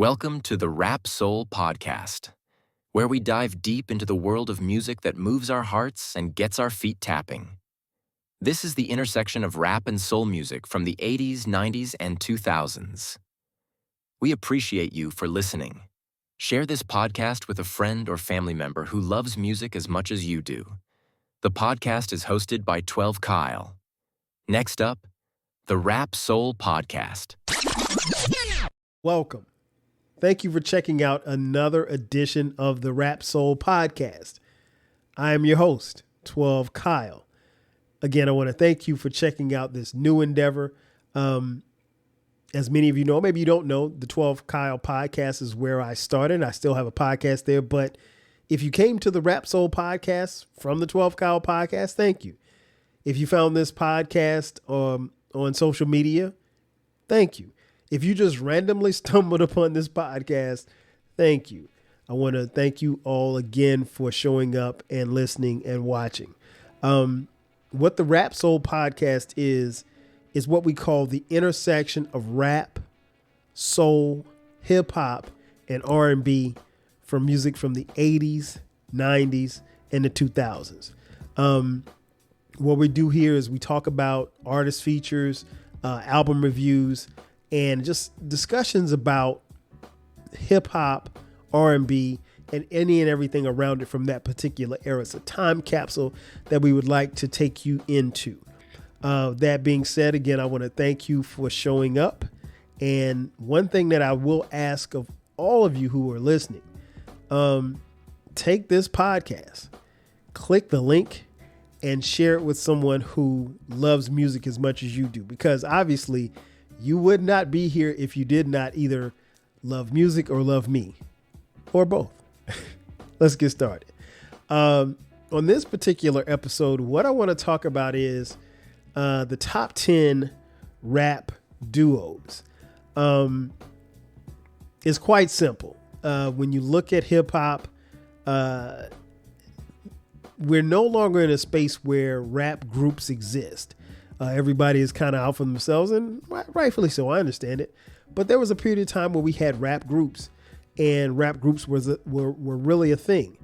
Welcome to the Rap Soul Podcast, where we dive deep into the world of music that moves our hearts and gets our feet tapping. This is the intersection of rap and soul music from the 80s, 90s, and 2000s. We appreciate you for listening. Share this podcast with a friend or family member who loves music as much as you do. The podcast is hosted by 12 Kyle. Next up, the Rap Soul Podcast. Welcome. Thank you for checking out another edition of the Rap Soul Podcast. I am your host, 12 Kyle. Again, I want to thank you for checking out this new endeavor. As many of you know, maybe you don't know, the 12 Kyle Podcast is where I started. I still have a podcast there, but if you came to the Rap Soul Podcast from the 12 Kyle Podcast, thank you. If you found this podcast on social media, thank you. If you just randomly stumbled upon this podcast, thank you. I want to thank you all again for showing up and listening and watching. What the Rap Soul Podcast is what we call the intersection of rap, soul, hip hop, and R&B from music from the 80s, 90s, and the 2000s. What we do here is we talk about artist features, album reviews, and just discussions about hip hop, R&B, and any and everything around it from that particular era. It's a time capsule that we would like to take you into. That being said, again, I want to thank you for showing up. And one thing that I will ask of all of you who are listening, take this podcast, click the link, and share it with someone who loves music as much as you do, because obviously you would not be here if you did not either love music or love me, or both. Let's get started. On this particular episode, what I want to talk about is the top 10 rap duos. It's quite simple. When you look at hip hop, we're no longer in a space where rap groups exist. Everybody is kind of out for themselves, and rightfully so. I understand it. But there was a period of time where we had rap groups, and rap groups were really a thing.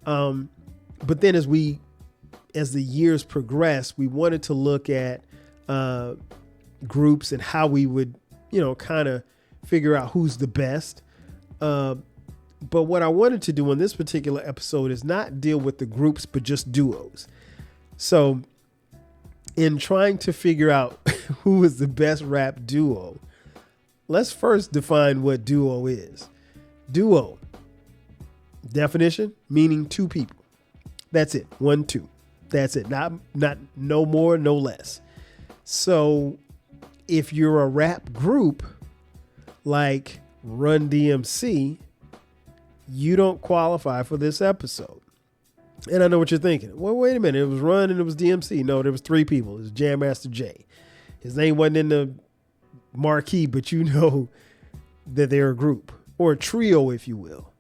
But then as the years progressed, we wanted to look at groups and how we would, kind of figure out who's the best. But what I wanted to do in this particular episode is not deal with the groups, but just duos. So in trying to figure out who is the best rap duo, let's first define what duo is. Duo, definition, meaning two people. That's it. 1, 2. That's it. Not no more, no less. So if you're a rap group like Run DMC, you don't qualify for this episode. And I know what you're thinking. Well, wait a minute. It was Run and it was DMC. No, there was 3 people. It was Jam Master Jay. His name wasn't in the marquee, but you know that they're a group or a trio, if you will.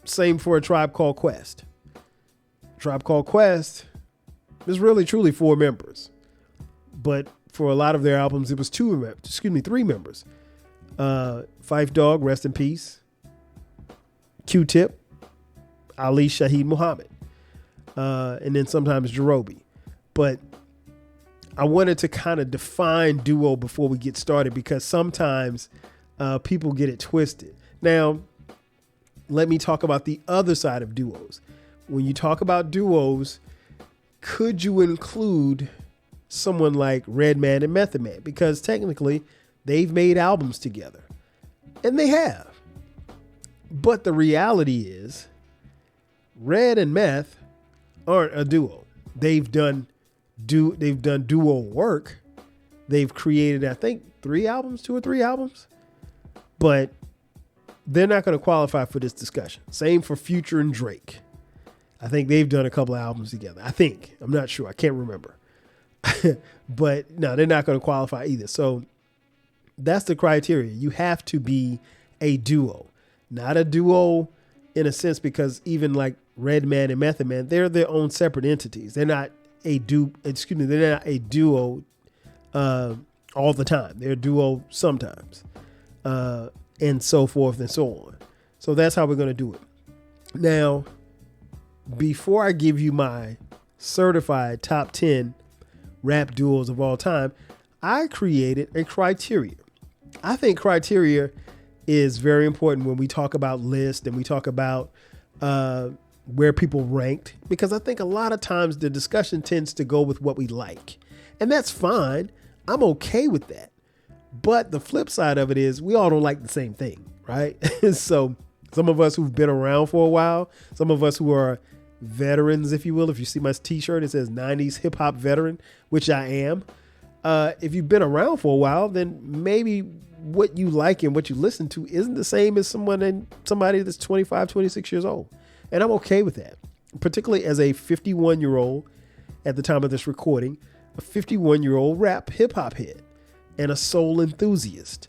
Same for A Tribe Called Quest. Tribe Called Quest is really truly 4 members, but for a lot of their albums, it was 3 members. Phife Dawg, rest in peace. Q-Tip, Ali Shaheed Muhammad, and then sometimes Jarobi. But I wanted to kind of define duo before we get started, because sometimes people get it twisted. Now, let me talk about the other side of duos. When you talk about duos, could you include someone like Redman and Method Man? Because technically, they've made albums together, and they have. But the reality is, Red and Meth aren't a duo. They've done duo work. They've created, I think, 2 or 3 albums, but they're not going to qualify for this discussion. Same for Future and Drake. I think they've done a couple of albums together. I'm not sure. I can't remember. But no, they're not going to qualify either. So that's the criteria. You have to be a duo, not a duo in a sense, because even like Redman and Method Man, they're their own separate entities. They're not a duo all the time. They're a duo sometimes. and so forth and so on. So that's how we're going to do it. Now, before I give you my certified top 10 rap duos of all time, I created a criteria. I think criteria is very important when we talk about lists and we talk about where people ranked, because I think a lot of times the discussion tends to go with what we like. And that's fine. I'm okay with that. But the flip side of it is we all don't like the same thing, right? So some of us who've been around for a while, some of us who are veterans, if you will, if you see my t-shirt, it says 90s hip hop veteran, which I am. If you've been around for a while, then maybe what you like and what you listen to isn't the same as somebody that's 25, 26 years old. And I'm okay with that, particularly as a 51-year-old at the time of this recording, a 51-year-old rap hip hop head and a soul enthusiast.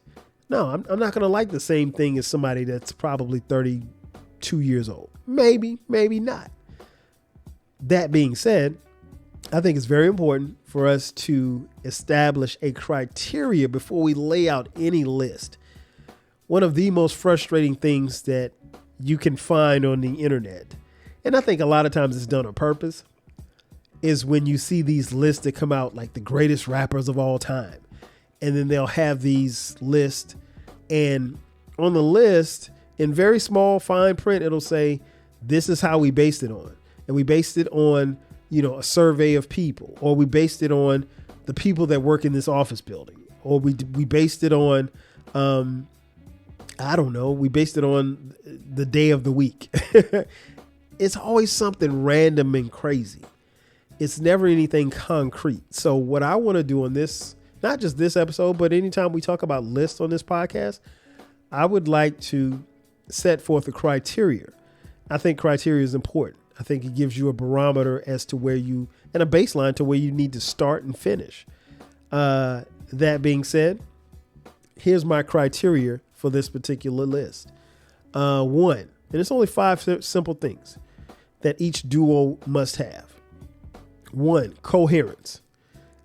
No, I'm not going to like the same thing as somebody that's probably 32 years old. Maybe, maybe not. That being said, I think it's very important for us to establish a criteria before we lay out any list. One of the most frustrating things that you can find on the internet, and I think a lot of times it's done on purpose, is when you see these lists that come out like the greatest rappers of all time. And then they'll have these lists, and on the list in very small fine print, it'll say, this is how we based it on. And we based it on, a survey of people, or we based it on the people that work in this office building, or we based it on, we based it on the day of the week. It's always something random and crazy. It's never anything concrete. So what I want to do on this, not just this episode, but anytime we talk about lists on this podcast, I would like to set forth a criteria. I think criteria is important. I think it gives you a barometer as to where you, and a baseline to where you need to start and finish. That being said, here's my criteria for this particular list. One, and it's only 5 simple things that each duo must have. One, coherence.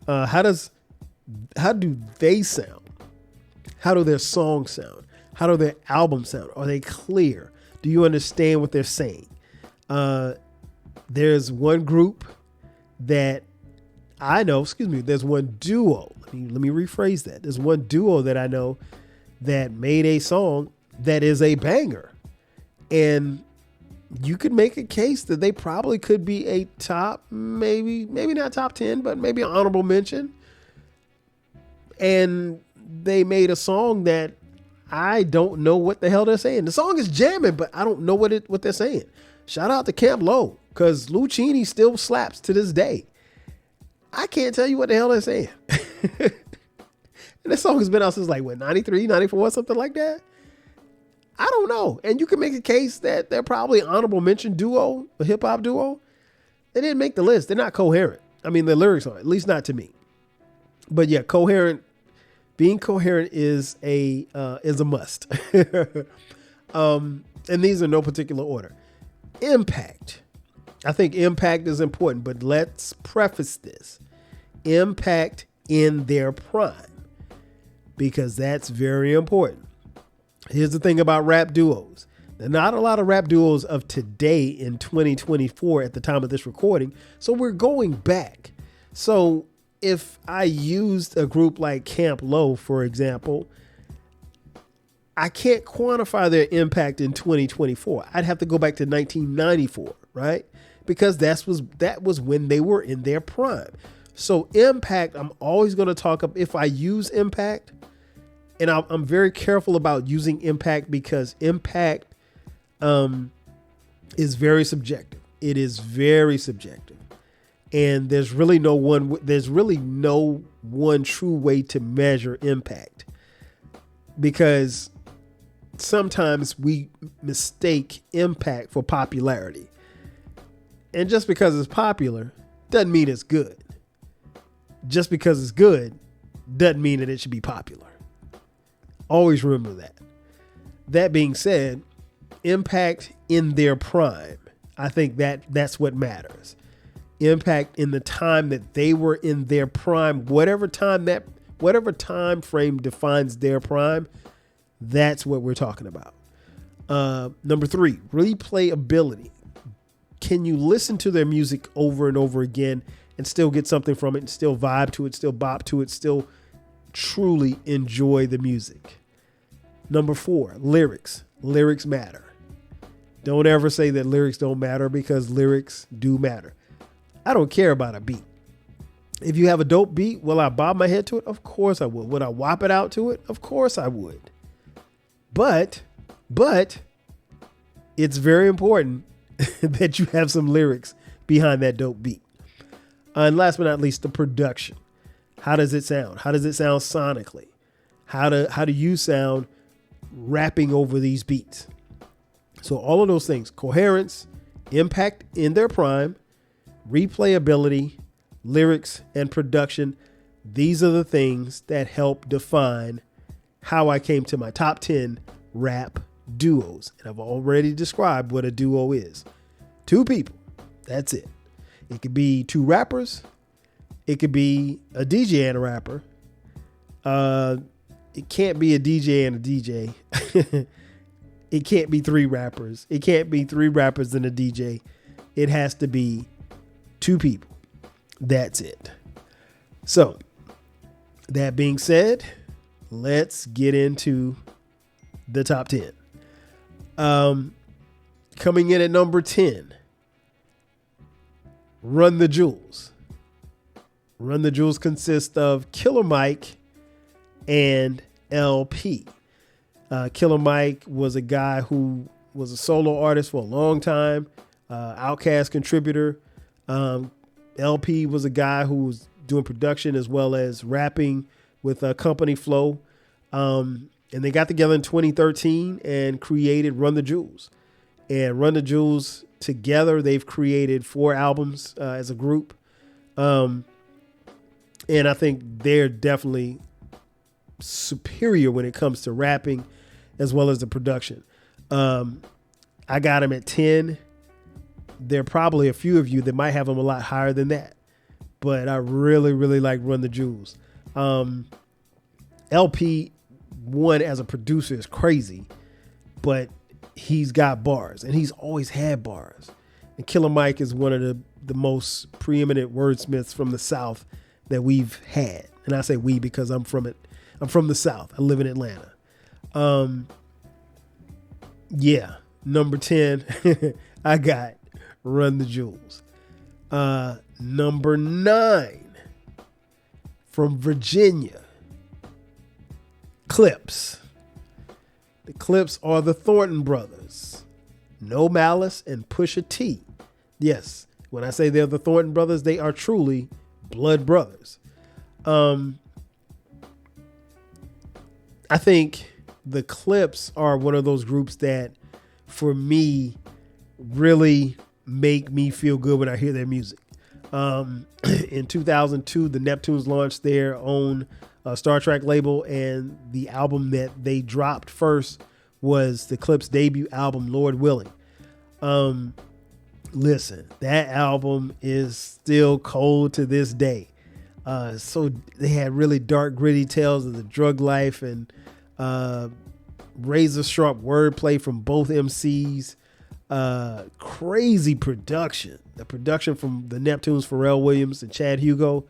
How do they sound? How do their songs sound? How do their albums sound? Are they clear? Do you understand what they're saying? There's one group that I know, there's one duo. Let me rephrase that. There's one duo that I know that made a song that is a banger. And you could make a case that they probably could be a top, maybe not top 10, but maybe an honorable mention. And they made a song that I don't know what the hell they're saying. The song is jamming, but I don't know what they're saying. Shout out to Camp Lo, because Lucchini still slaps to this day. I can't tell you what the hell they're saying. And this song has been out since 93, 94, something like that. I don't know. And you can make a case that they're probably an honorable mention duo, a hip hop duo. They didn't make the list. They're not coherent. I mean, the lyrics are, at least not to me. But yeah, being coherent is a must. And these are no particular order. Impact. I think impact is important, but let's preface this. Impact in their prime, because that's very important. Here's the thing about rap duos. There are not a lot of rap duos of today in 2024 at the time of this recording. So we're going back. So if I used a group like Camp Lo, for example, I can't quantify their impact in 2024. I'd have to go back to 1994, right? Because that was when they were in their prime. So impact, I'm always going to talk about, if I use impact, and I'm very careful about using impact, because impact is very subjective. It is very subjective. And there's really no one true way to measure impact, because sometimes we mistake impact for popularity. And just because it's popular doesn't mean it's good. Just because it's good doesn't mean that it should be popular. Always remember that. That being said, impact in their prime, I think that's what matters. Impact in the time that they were in their prime, whatever time frame defines their prime, That's what we're talking about. Number 3, replayability. Can you listen to their music over and over again and still get something from it and still vibe to it, still bop to it, still truly enjoy the music? Number 4, lyrics. Lyrics matter. Don't ever say that lyrics don't matter, because lyrics do matter. I don't care about a beat. If you have a dope beat, will I bob my head to it? Of course I would. Would I whop it out to it? Of course I would. But it's very important that you have some lyrics behind that dope beat. And last but not least, the production. How does it sound? How does it sound sonically? How do you sound rapping over these beats? So all of those things: coherence, impact in their prime, replayability, lyrics, and production. These are the things that help define how I came to my top 10 rap duos. And I've already described what a duo is. 2 people. That's it. It could be 2 rappers. It could be a DJ and a rapper. It can't be a DJ and a DJ. It can't be 3 rappers. It can't be 3 rappers and a DJ. It has to be 2 people. That's it. So, that being said, let's get into the top 10. Coming in at number 10, Run the Jewels. Run the Jewels consists of Killer Mike and LP. Killer Mike was a guy who was a solo artist for a long time, Outkast contributor. LP was a guy who was doing production as well as rapping with Company Flow. And they got together in 2013 and created Run the Jewels. And Run the Jewels together, they've created 4 albums as a group. And I think they're definitely superior when it comes to rapping as well as the production. I got them at 10. There are probably a few of you that might have them a lot higher than that, but I really, really like Run the Jewels. LP, one as a producer, is crazy, but he's got bars, and he's always had bars. And Killer Mike is one of the most preeminent wordsmiths from the South that we've had. And I say we because I'm from it. I'm from the South. I live in Atlanta. Yeah, number 10, I got Run the Jewels. Number 9, from Virginia, Clipse. The Clipse are the Thornton brothers, No Malice and Pusha T. Yes, when I say they're the Thornton brothers, they are truly blood brothers. I think the Clipse are one of those groups that, for me, really make me feel good when I hear their music. In 2002, the Neptunes launched their own Star Trek label, and the album that they dropped first was the Clipse debut album, Lord Willing. Listen, that album is still cold to this day. So they had really dark, gritty tales of the drug life and razor sharp wordplay from both MCs. Crazy production. The production from the Neptunes, Pharrell Williams and Chad Hugo,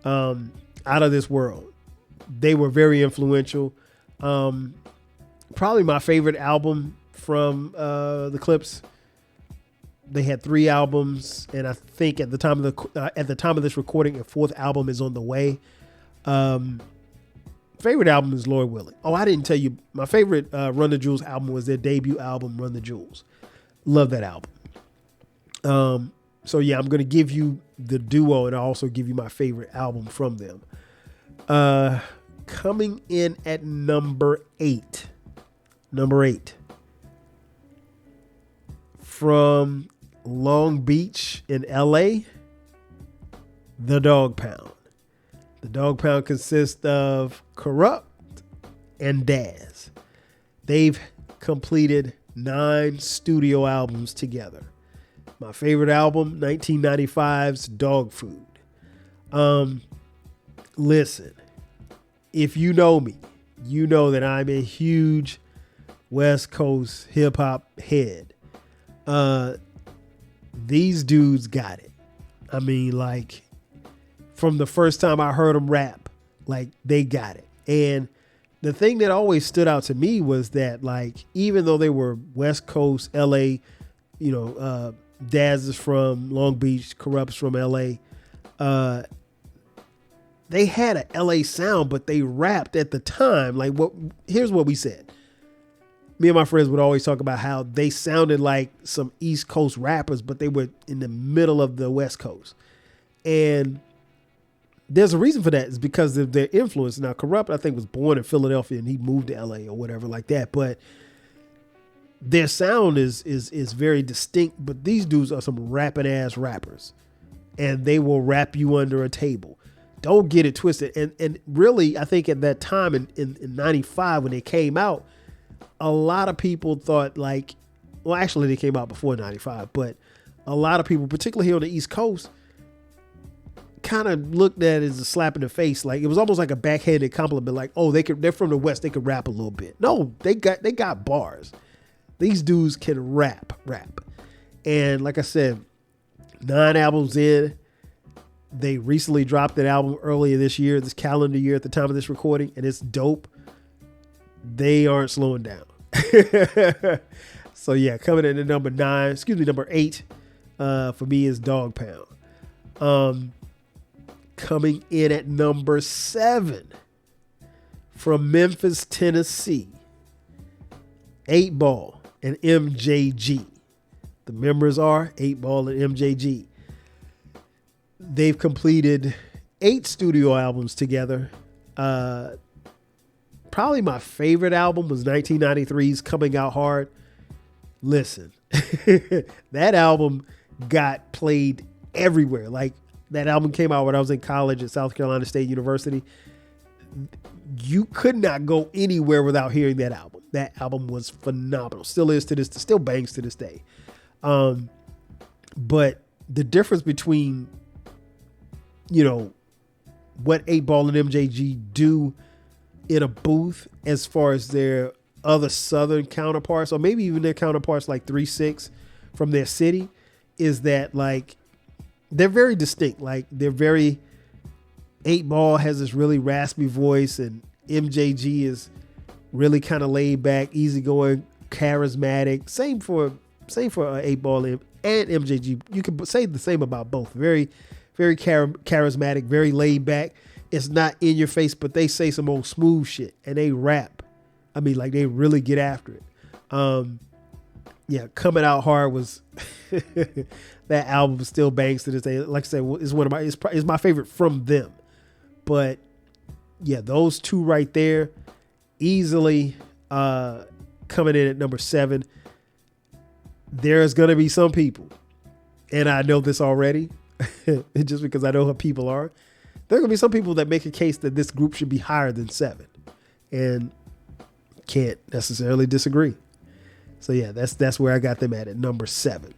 out of this world. They were very influential. Probably my favorite album from the Clipse. They had 3 albums, and I think at the time of this recording, a 4th album is on the way. Favorite album is Lord Willing. Oh, I didn't tell you. My favorite Run the Jewels album was their debut album, Run the Jewels. Love that album. So yeah, I'm going to give you the duo, and I'll also give you my favorite album from them. Coming in at number 8. From Long Beach in LA, The Dog Pound. The Dog Pound consists of Corrupt and Daz. They've completed 9 studio albums together. My favorite album, 1995's Dog Food. Listen, if you know me, you know that I'm a huge West Coast hip hop head. These dudes got it. I mean, like, from the first time I heard them rap, like, they got it. And the thing that always stood out to me was that, like, even though they were West Coast, LA, Daz is from Long Beach, Corrupt's from LA, they had a LA sound, but they rapped at the time. Like, here's what we said. Me and my friends would always talk about how they sounded like some East Coast rappers, but they were in the middle of the West Coast. And there's a reason for that. It's because of their influence. Now, Corrupt, I think, was born in Philadelphia and he moved to LA or whatever like that. But their sound is very distinct. But these dudes are some rapping ass rappers, and they will rap you under a table. Don't get it twisted. And really, I think at that time in 95 when they came out, a lot of people thought, like, well, actually they came out before 95, but a lot of people, particularly here on the East Coast, kind of looked at it as a slap in the face. Like, it was almost like a backhanded compliment. Like, oh, they're from the West, they could rap a little bit. No, they got bars. These dudes can rap. And like I said, 9 albums in. They recently dropped an album earlier this calendar year at the time of this recording, and it's dope. They aren't slowing down. So yeah, coming in at number 8 for me is Dog Pound. Coming in at number 7 from Memphis, Tennessee, 8 Ball and MJG. The members are 8 Ball and MJG. They've completed 8 studio albums together. Probably my favorite album was 1993's Coming Out Hard. Listen, that album got played everywhere. Like, that album came out when I was in college at South Carolina State University. You could not go anywhere without hearing that album. That album was phenomenal. Still bangs to this day. But the difference between, what 8 Ball and MJG do in a booth as far as their other Southern counterparts, or maybe even their counterparts like 3-6 from their city, is that, like, they're very distinct. Like, they're very, 8 Ball has this really raspy voice, and MJG is really kind of laid back, easygoing, charismatic. Same for 8 Ball and MJG. You could say the same about both. Very, very charismatic, very laid back. It's not in your face, but they say some old smooth shit and they rap. I mean, like, they really get after it. Coming Out Hard was that album still bangs to this day. Like I said, is my favorite from them. But yeah, those 2 right there, easily coming in at number 7. There's gonna be some people, and I know this already, just because I know who people are. There are going to be some people that make a case that this group should be higher than 7, and can't necessarily disagree. So yeah, that's where I got them at number 7.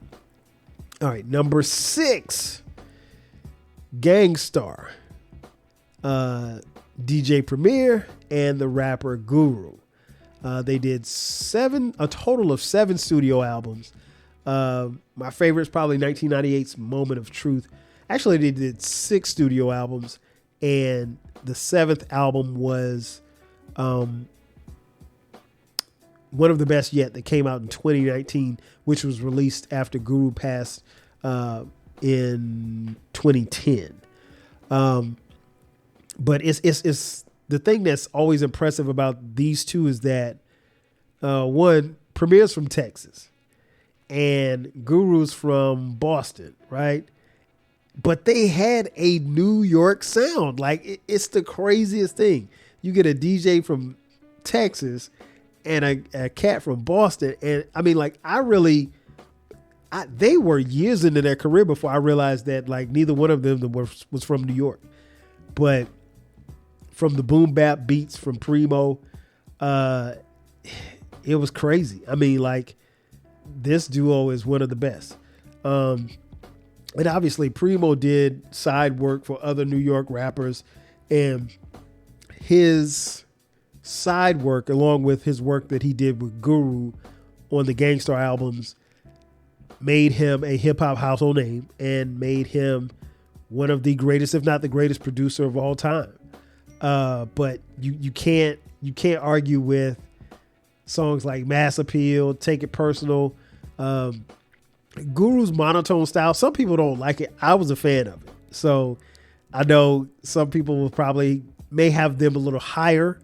All right, number 6, Gang Starr, DJ Premier and the rapper Guru. They did a total of 7 studio albums. My favorite is probably 1998's Moment of Truth. Actually, they did 6 studio albums, and the 7th album was one of the best yet, that came out in 2019, which was released after Guru passed in 2010. But it's the thing that's always impressive about these two is that one, Premier's from Texas and Guru's from Boston, right? But they had a New York sound. Like, it's the craziest thing. You get a DJ from Texas and a cat from Boston. And I mean, like, they were years into their career before I realized that, like, neither one of them was from New York. But from the boom bap beats from Primo, it was crazy. I mean, like, this duo is one of the best. And obviously Primo did side work for other New York rappers, and his side work, along with his work that he did with Guru on the Gang Starr albums, made him a hip hop household name and made him one of the greatest, if not the greatest producer of all time. But you can't argue with songs like Mass Appeal, Take It Personal, Guru's monotone style. Some people don't like it. I was a fan of it. So I know some people will probably may have them a little higher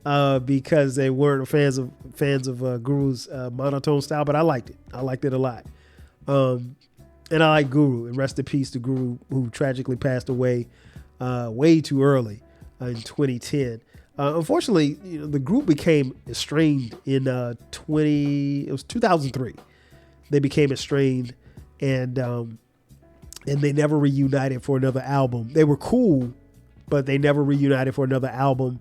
because they weren't fans of Guru's monotone style, but I liked it. I liked it a lot. And I like Guru, and rest in peace to Guru, who tragically passed away way too early in 2010. Unfortunately, the group became estranged in 2003. They became estranged, and they never reunited for another album. They were cool, but they never reunited for another album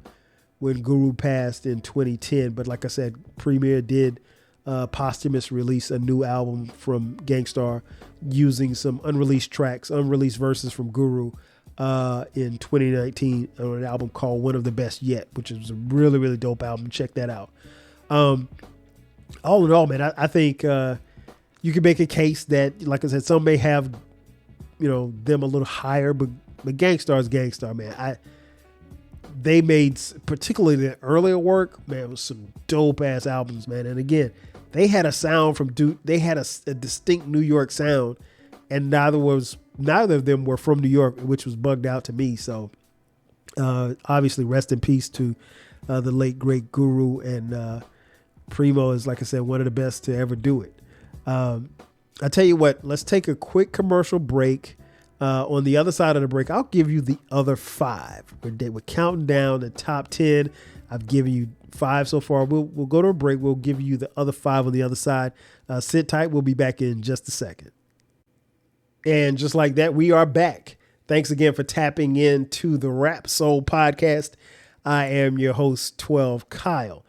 when Guru passed in 2010. But like I said, Premier did posthumous release a new album from Gang Starr using some unreleased tracks, unreleased verses from Guru in 2019 on an album called One of the Best Yet, which is a really, really dope album. Check that out. All in all, man, I think you can make a case that, like I said, some may have, them a little higher, but Gang Starr is Gang Starr, man. They made, particularly the earlier work, man, it was some dope ass albums, man. And again, they had a sound they had a distinct New York sound, and neither of them were from New York, which was bugged out to me. So obviously rest in peace to the late great Guru, and Primo is, like I said, one of the best to ever do it. I tell you what, let's take a quick commercial break. On the other side of the break, I'll give you the other 5. We're counting down the top 10. I've given you 5 so far. We'll go to a break. We'll give you the other 5 on the other side. Sit tight. We'll be back in just a second. And just like that, we are back. Thanks again for tapping into the Rap Soul Podcast. I am your host, 12 Kyle.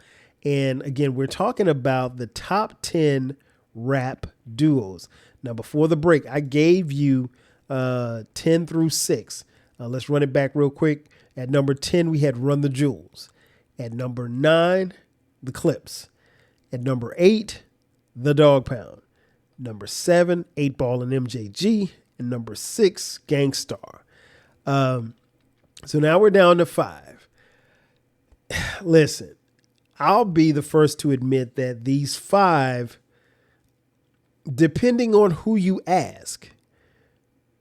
And again, we're talking about the top 10 rap duos. Now, before the break, I gave you 10 through 6. Let's run it back real quick. At number 10, we had Run the Jewels. At number 9, The Clips. At number 8, The Dog Pound. Number 7, 8 Ball and MJG. And number 6, Gang Starr. So now we're down to 5. Listen, I'll be the first to admit that these 5, depending on who you ask,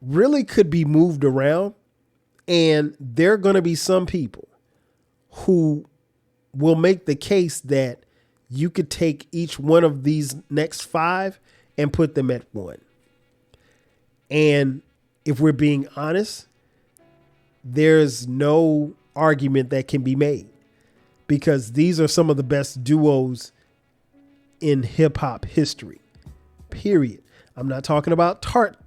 really could be moved around, and there are going to be some people who will make the case that you could take each one of these next 5 and put them at 1. And if we're being honest, there's no argument that can be made, because these are some of the best duos in hip hop history, period. I'm not talking about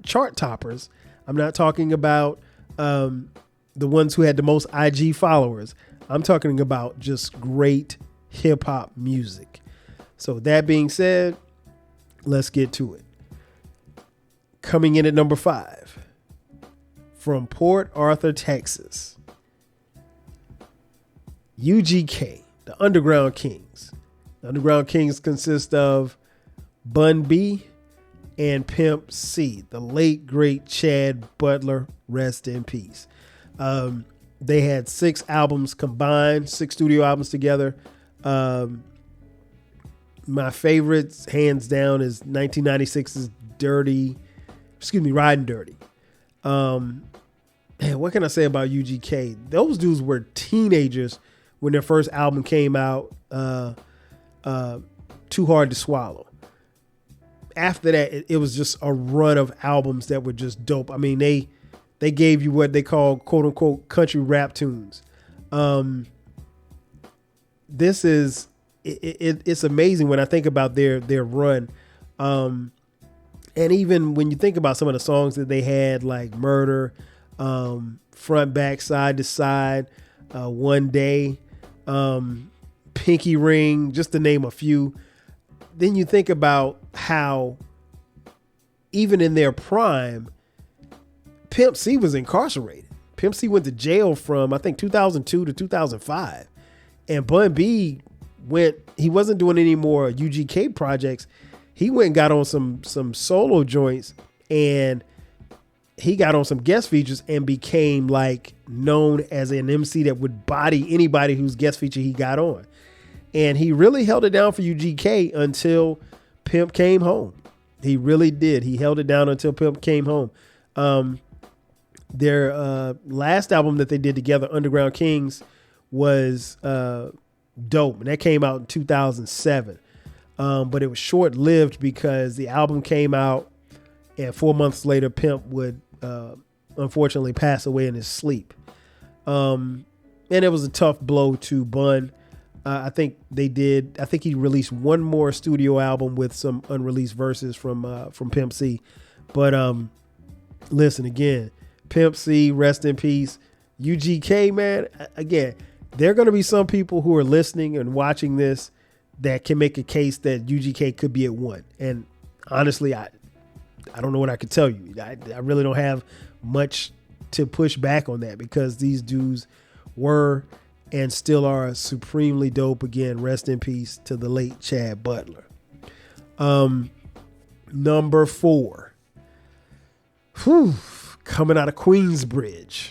chart toppers. I'm not talking about the ones who had the most IG followers. I'm talking about just great hip hop music. So that being said, let's get to it. Coming in at number 5, from Port Arthur, Texas, UGK, the Underground Kings. The Underground Kings consist of Bun B and Pimp C, the late great Chad Butler, rest in peace. They had 6 albums combined, 6 studio albums together. My favorite, hands down, is 1996's Riding Dirty. Man, what can I say about UGK? Those dudes were teenagers when their first album came out, Too Hard to Swallow. After that, it was just a run of albums that were just dope. I mean, they gave you what they call quote unquote country rap tunes. This is it's amazing when I think about their run. And even when you think about some of the songs that they had, like Murder, Front, Back, Side to Side, One Day, Pinky Ring, just to name a few. Then you think about how even in their prime, Pimp C was incarcerated. Pimp C went to jail from, I think, 2002 to 2005. And Bun B he wasn't doing any more UGK projects. He went and got on some solo joints, and he got on some guest features and became like known as an MC that would body anybody whose guest feature he got on. And he really held it down for UGK until Pimp came home. He really did. He held it down until Pimp came home. Their last album that they did together, Underground Kings, was dope. And that came out in 2007. But it was short-lived because the album came out and 4 months later, Pimp would unfortunately pass away in his sleep. And it was a tough blow to Bun. I think he released one more studio album with some unreleased verses from Pimp C. But listen, again, Pimp C, rest in peace. UGK, man, again, there are going to be some people who are listening and watching this that can make a case that UGK could be at one. And honestly, I don't know what I could tell you. I really don't have much to push back on that because these dudes were and still are supremely dope. Again, rest in peace to the late Chad Butler. Number 4. Coming out of Queensbridge,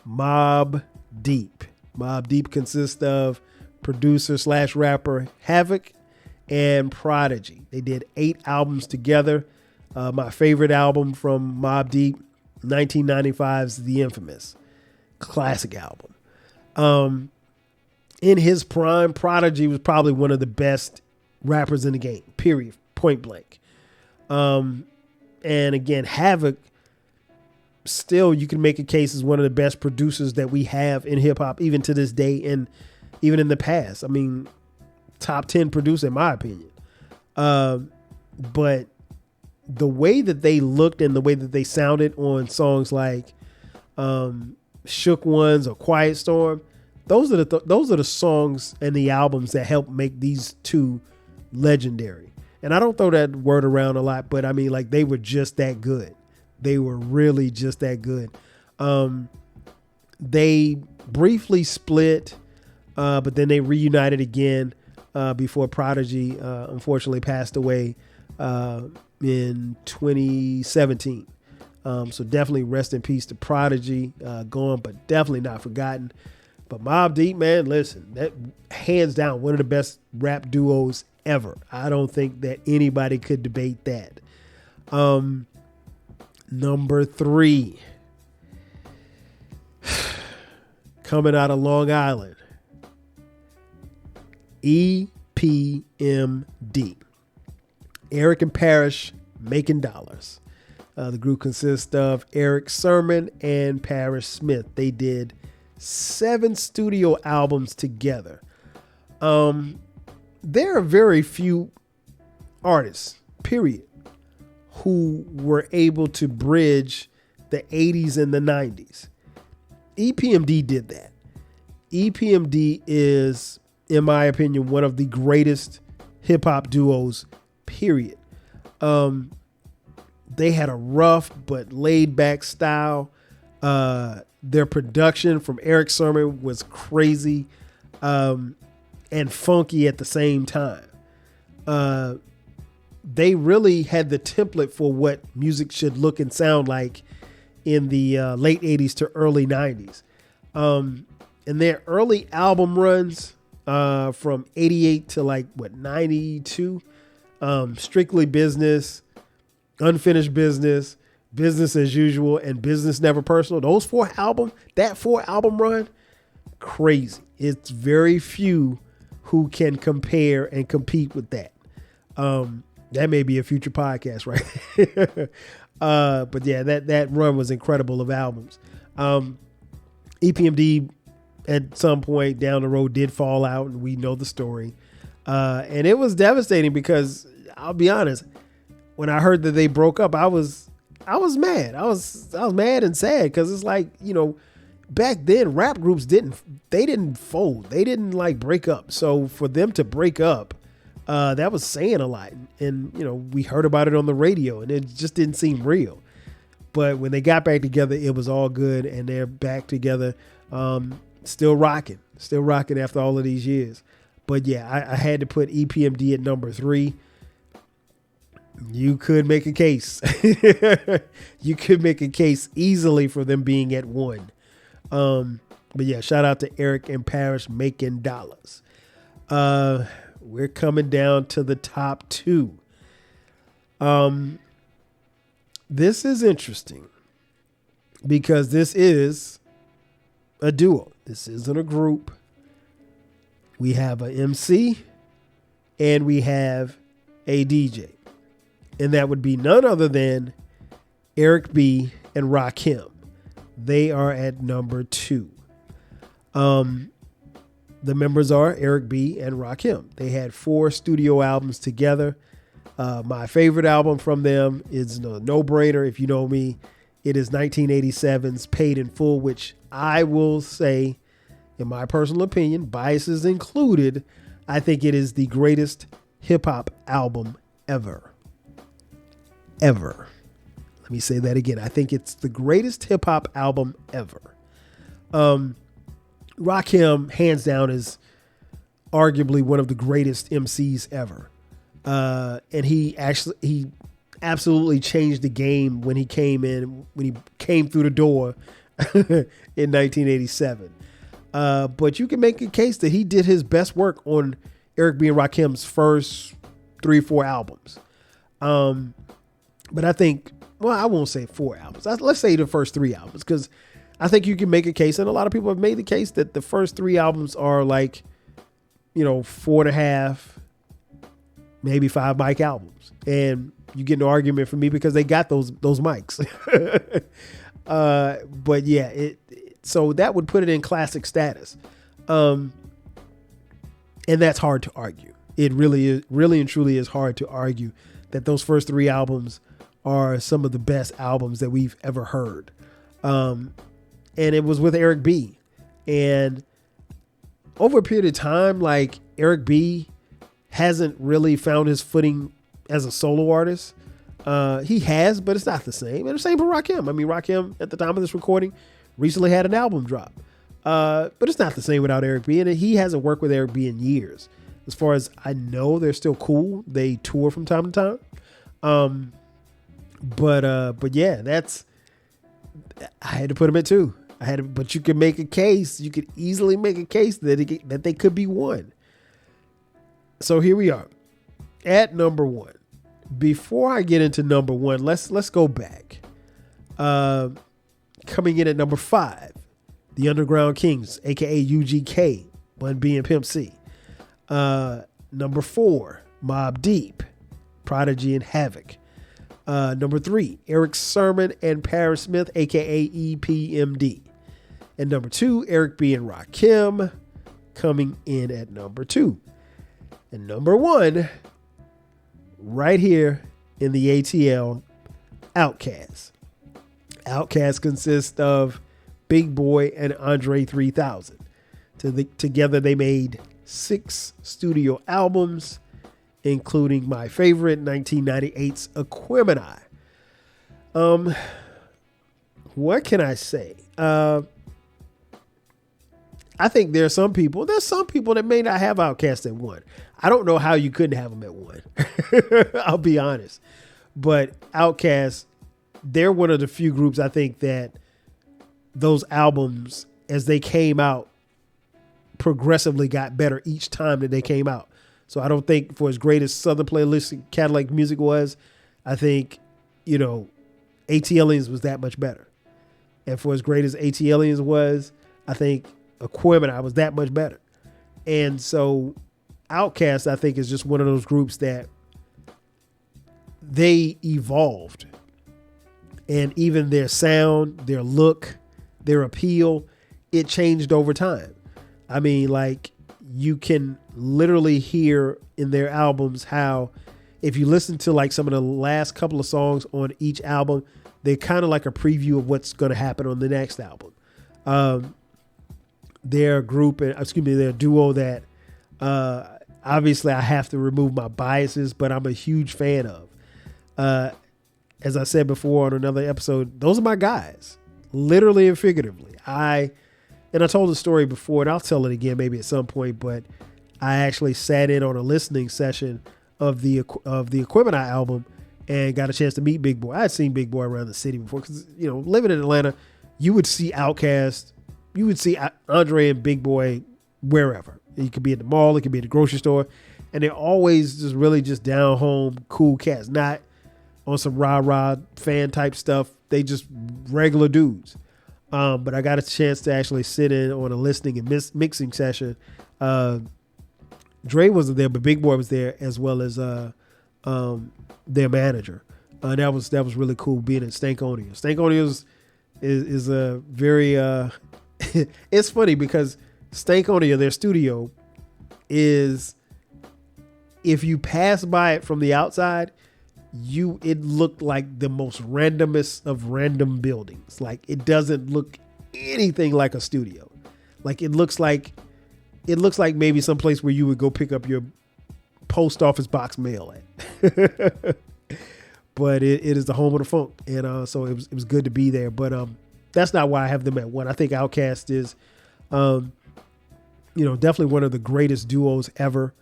Mobb Deep. Mobb Deep consists of producer / rapper Havoc and Prodigy. They did 8 albums together. My favorite album from Mobb Deep, 1995's The Infamous. Classic album. In his prime, Prodigy was probably one of the best rappers in the game, period, point blank. And again, Havoc, still you can make a case as one of the best producers that we have in hip hop, even to this day and even in the past. I mean, top 10 producer in my opinion. But the way that they looked and the way that they sounded on songs like Shook Ones or Quiet Storm, those are the songs and the albums that helped make these two legendary. And I don't throw that word around a lot, but I mean, like, they were just that good. They were really just that good. They briefly split, but then they reunited again before Prodigy unfortunately passed away in 2017. So definitely rest in peace to Prodigy. Gone, but definitely not forgotten. But Mobb Deep, man, listen, that hands down one of the best rap duos ever. I don't think that anybody could debate that. Number 3, coming out of Long Island, EPMD. Eric and Parrish Making Dollars. The group consists of Eric Sermon and Parrish Smith. They did 7 studio albums together. There are very few artists, period, who were able to bridge the 80s and the 90s. EPMD did that. EPMD is, in my opinion, one of the greatest hip hop duos, period. They had a rough but laid back style. Their production from Eric Sermon was crazy and funky at the same time. They really had the template for what music should look and sound like in the late 80s to early 90s. And their early album runs from 88 to 92, Strictly Business, Unfinished Business, Business as Usual, and Business Never Personal. That 4 album run, crazy. It's very few who can compare and compete with that. That may be a future podcast, right? But yeah, that run was incredible of albums. EPMD at some point down the road did fall out, and we know the story. And it was devastating because I'll be honest, when I heard that they broke up, I was mad. I was mad and sad because it's like, back then rap groups didn't fold. They didn't break up. So for them to break up, that was saying a lot. And, we heard about it on the radio and it just didn't seem real. But when they got back together, it was all good and they're back together. Still rocking after all of these years. But yeah, I had to put EPMD at number 3. You could make a case. You could make a case easily for them being at 1. But yeah, shout out to Eric and Parrish making dollars. We're coming down to the top 2. This is interesting because this is a duo. This isn't a group. We have a MC and we have a DJ. And that would be none other than Eric B and Rakim. They are at number 2. The members are Eric B and Rakim. They had 4 studio albums together. My favorite album from them is a no-brainer. If you know me, it is 1987's Paid in Full, which I will say, in my personal opinion, biases included, I think it is the greatest hip-hop album ever. Ever. Let me say that again. I think it's the greatest hip-hop album ever. Rakim, hands down, is arguably one of the greatest MCs ever. And he absolutely changed the game when he came through the door in 1987. But you can make a case that he did his best work on Eric B. and Rakim's first 3-4 albums. But I think, well, I won't say 4 albums. Let's say the first 3 albums, because I think you can make a case, and a lot of people have made the case that the first 3 albums are like, 4.5, maybe 5 mic albums. And you get an argument from me because they got those mics. But yeah, so that would put it in classic status. And that's hard to argue. It really and truly is hard to argue that those first 3 albums are some of the best albums that we've ever heard. And it was with Eric B. And over a period of time, like, Eric B hasn't really found his footing as a solo artist. He has, but it's not the same. And the same for Rakim. I mean, Rakim, at the time of this recording, recently had an album drop. But it's not the same without Eric B. And he hasn't worked with Eric B in years. As far as I know, they're still cool. They tour from time to time. But yeah, I had to put him at 2. But you could make a case. You could easily make a case that they could be 1. So here we are at number 1. Before I get into number 1, let's go back. Coming in at number 5, the Underground Kings, aka UGK, Bun B and Pimp C. Number 4, Mobb Deep, Prodigy and Havoc. Number 3, Eric Sermon and Parrish Smith, aka EPMD. And number 2, Eric B and Rakim, coming in at number 2. And number 1, right here in the ATL, Outkast. Outkast consists of Big Boi and Andre 3000. Together they made 6 studio albums, including my favorite, 1998's Aquemini. What can I say? I think there's some people that may not have Outkast at 1. I don't know how you couldn't have them at 1. I'll be honest. But Outkast, they're one of the few groups I think that those albums, as they came out, progressively got better each time that they came out. So I don't think, for as great as Southern Playlist Cadillac Music was, I think, ATLiens was that much better. And for as great as ATLiens was, I think Aquemini was that much better. And so Outkast, I think, is just one of those groups that they evolved. And even their sound, their look, their appeal, it changed over time. I mean, like, you can literally hear in their albums how, if you listen to like some of the last couple of songs on each album, they're kind of like a preview of what's going to happen on the next album. They're a duo that obviously I have to remove my biases, but I'm a huge fan of. As I said before on another episode, those are my guys, literally and figuratively. I And I told the story before, and I'll tell it again maybe at some point, but I actually sat in on a listening session of the Equipment Eye album and got a chance to meet Big Boi. I had seen Big Boi around the city before because, you know, living in Atlanta, you would see Outkast, you would see Andre and Big Boi wherever. It could be at the mall, it could be at the grocery store, and they're always just really just down home, cool cats, not on some rah-rah fan type stuff. They just regular dudes. But I got a chance to actually sit in on a listening and mixing session. Dre wasn't there, but Big Boi was there, as well as their manager. That was really cool being at Stankonia. Stankonia is a very it's funny because Stankonia, their studio, is, if you pass by it from the outside, it looked like the most randomest of random buildings. Like, it doesn't look anything like a studio. Like, it looks like maybe someplace where you would go pick up your post office box mail at. But it is the home of the funk, and so it was good to be there. But that's not why I have them at one. I think Outkast is, definitely one of the greatest duos ever,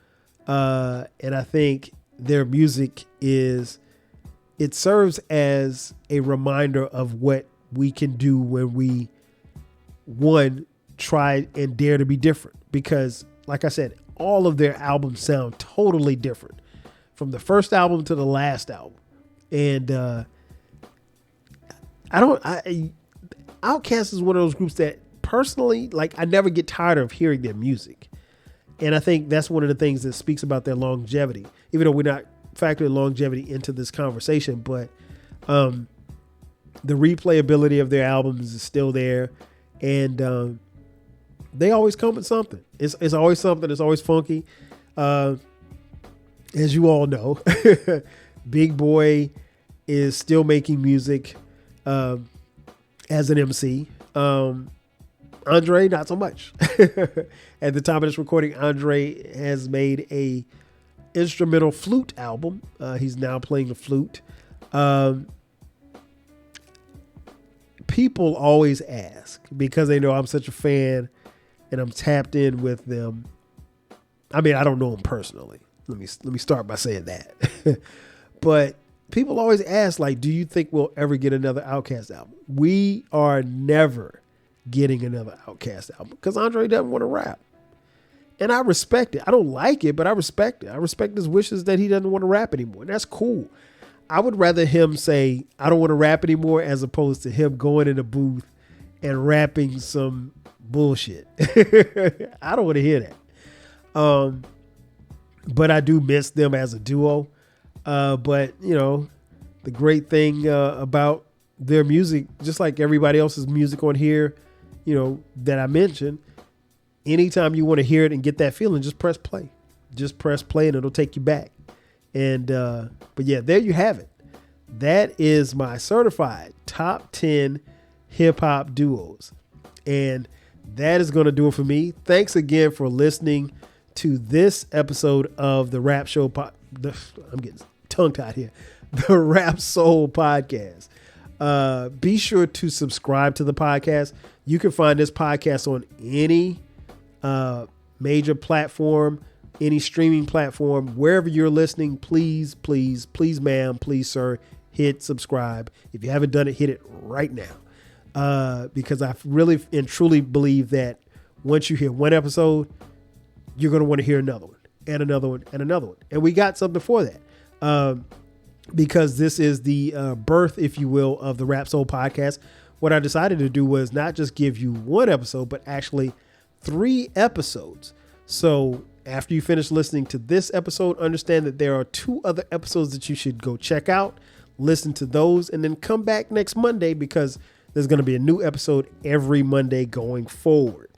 and I think their music it serves as a reminder of what we can do when we, one, try and dare to be different. Because, like I said, all of their albums sound totally different, from the first album to the last album. And Outkast is one of those groups that personally, like, I never get tired of hearing their music. And I think that's one of the things that speaks about their longevity, even though we're not factoring longevity into this conversation. But the replayability of their albums is still there. And they always come with something. It's always something. It's always funky. As you all know, Big Boi is still making music as an MC. Andre, not so much. At the time of this recording, Andre has made a instrumental flute album. He's now playing the flute. People always ask, because they know I'm such a fan and I'm tapped in with them. I mean, I don't know them personally. Let me start by saying that. But people always ask, like, do you think we'll ever get another Outkast album? We are never getting another Outkast album because Andre doesn't want to rap. And I respect it. I don't like it, but I respect it. I respect his wishes that he doesn't want to rap anymore. And that's cool. I would rather him say, I don't want to rap anymore, as opposed to him going in a booth and rapping some bullshit. I don't want to hear that. But I do miss them as a duo. But, the great thing about their music, just like everybody else's music on here, that I mentioned, anytime you want to hear it and get that feeling, just press play. Just press play and it'll take you back. And, but yeah, there you have it. That is my certified top 10 hip hop duos. And that is going to do it for me. Thanks again for listening to this episode of the Rap Show. I'm getting tongue tied here. The Rap Soul Podcast. Be sure to subscribe to the podcast. You can find this podcast on any major platform, any streaming platform, wherever you're listening. Please, ma'am, please, sir, hit subscribe. If you haven't done it, hit it right now. Because I really and truly believe that once you hear one episode, you're going to want to hear another one and another one and another one. And we got something before that. Because this is the birth, if you will, of the Rap Soul Podcast. What I decided to do was not just give you one episode, but actually 3 episodes. So after you finish listening to this episode, understand that there are 2 other episodes that you should go check out, listen to those, and then come back next Monday, because there's going to be a new episode every Monday going forward.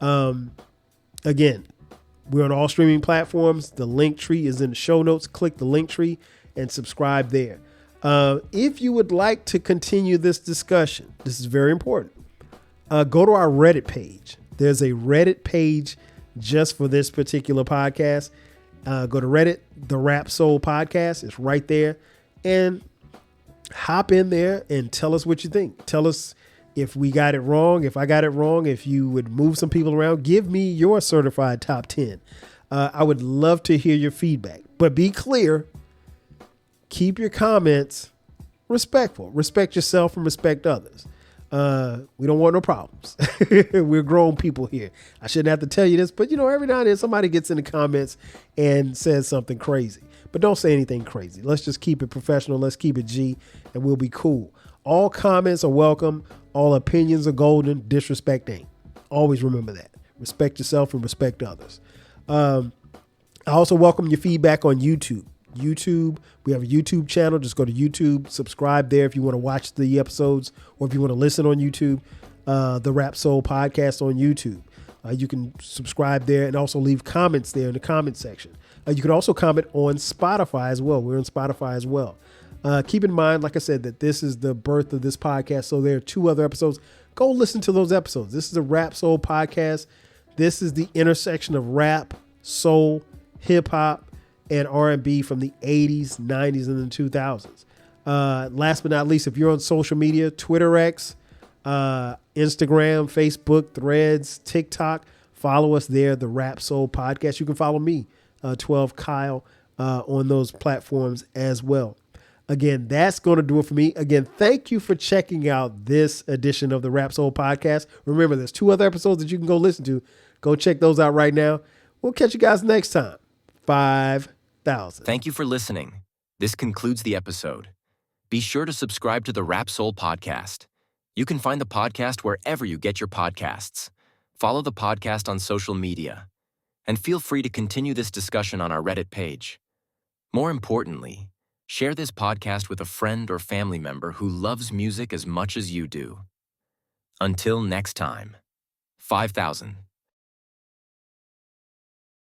Again, we're on all streaming platforms. The link tree is in the show notes. Click the link tree and subscribe there. If you would like to continue this discussion, this is very important. Go to our Reddit page. There's a Reddit page just for this particular podcast. Go to Reddit, the Rap Soul Podcast. It's right there. And hop in there and tell us what you think. Tell us If we got it wrong, if I got it wrong, if you would move some people around, give me your certified top 10. I would love to hear your feedback. But be clear, keep your comments respectful. Respect yourself and respect others. We don't want no problems. We're grown people here. I shouldn't have to tell you this, but every now and then somebody gets in the comments and says something crazy. But don't say anything crazy. Let's just keep it professional. Let's keep it G, and we'll be cool. All comments are welcome. All opinions are golden. Disrespect ain't. Always remember that. Respect yourself and respect others. I also welcome your feedback on YouTube. We have a YouTube channel. Just go to YouTube, subscribe there if you want to watch the episodes, or if you want to listen on YouTube, the Rap Soul Podcast on YouTube. You can subscribe there and also leave comments there in the comment section. You can also comment on Spotify as well. We're on Spotify as well. Keep in mind, like I said, that this is the birth of this podcast. So there are 2 other episodes. Go listen to those episodes. This is the Rap Soul Podcast. This is the intersection of rap, soul, hip hop, and R&B from the 80s, 90s, and the 2000s. Last but not least, if you're on social media, Twitter X, Instagram, Facebook, Threads, TikTok, follow us there, the Rap Soul Podcast. You can follow me, 12 Kyle, on those platforms as well. Again, that's going to do it for me. Again, thank you for checking out this edition of the Rap Soul Podcast. Remember, there's 2 other episodes that you can go listen to. Go check those out right now. We'll catch you guys next time. 5,000. Thank you for listening. This concludes the episode. Be sure to subscribe to the Rap Soul Podcast. You can find the podcast wherever you get your podcasts. Follow the podcast on social media. And feel free to continue this discussion on our Reddit page. More importantly, share this podcast with a friend or family member who loves music as much as you do. Until next time, 5,000.